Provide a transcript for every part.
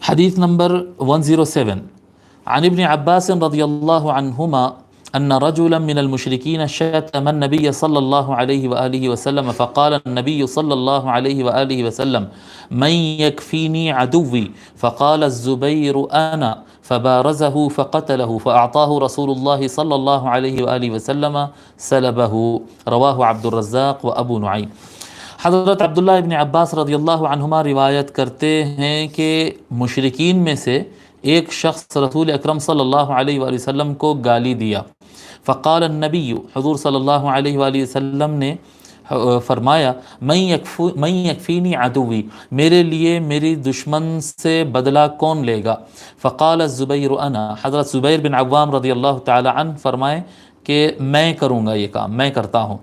حدیث نمبر 107 عن ابن عباس رضی اللہ عنہما ان رجلا من المشركين شتم النبي صلى الله عليه وآله وسلم فقال النبي صلى الله عليه وآله وسلم من يكفيني عدوي فقال الزبير أنا فبارزه فقتله فأعطاه رسول الله صلى الله عليه وآله وسلم سلبه رواه عبد الرزاق وأبو نعيم۔ حضرت عبداللہ ابن عباس رضی اللہ عنہما روایت کرتے ہیں کہ مشرکین میں سے ایک شخص رسول اکرم صلی اللہ علیہ وآلہ وسلم کو گالی دیا۔ فقال النبی، حضور صلی اللہ علیہ وآلہ وسلم نے فرمایا من یکفینی عدوی، میرے لیے میری دشمن سے بدلہ کون لے گا؟ فقال الزبیر انا، حضرت زبیر بن عوام رضی اللہ تعالی عنہ فرمائے کہ میں کروں گا یہ کام، میں کرتا ہوں۔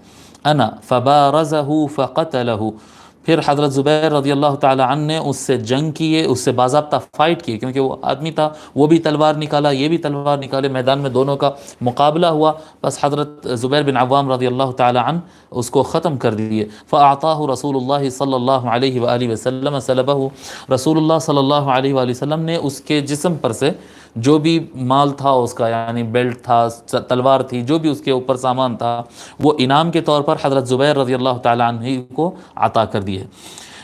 انا فبارزہ فقتلہ، پھر حضرت زبیر رضی اللہ تعالی عنہ نے اس سے جنگ کیے، اس سے باضابطہ فائٹ کیے، کیونکہ وہ آدمی تھا، وہ بھی تلوار نکالا، یہ بھی تلوار نکالے، میدان میں دونوں کا مقابلہ ہوا، بس حضرت زبیر بن عوام رضی اللہ تعالی عنہ اس کو ختم کر دیے۔ فاعطاہ رسول اللہ صلی اللہ علیہ وآلہ وسلم سلبہ، رسول اللہ صلی اللہ علیہ وآلہ وسلم نے اس کے جسم پر سے جو بھی مال تھا اس کا، یعنی بیلٹ تھا، تلوار تھی، جو بھی اس کے اوپر سامان تھا، وہ انعام کے طور پر حضرت زبیر رضی اللہ تعالی عنہ کو عطا کر دیے۔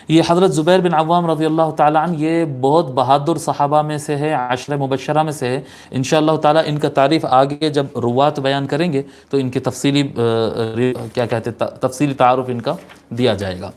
یہ حضرت زبیر بن عوام رضی اللہ تعالی عنہ یہ بہت بہادر صحابہ میں سے ہے، عشرہ مبشرہ میں سے ہے۔ انشاءاللہ تعالی ان کا تعریف آگے جب روات بیان کریں گے تو ان کی تفصیلی تفصیلی تعارف ان کا دیا جائے گا۔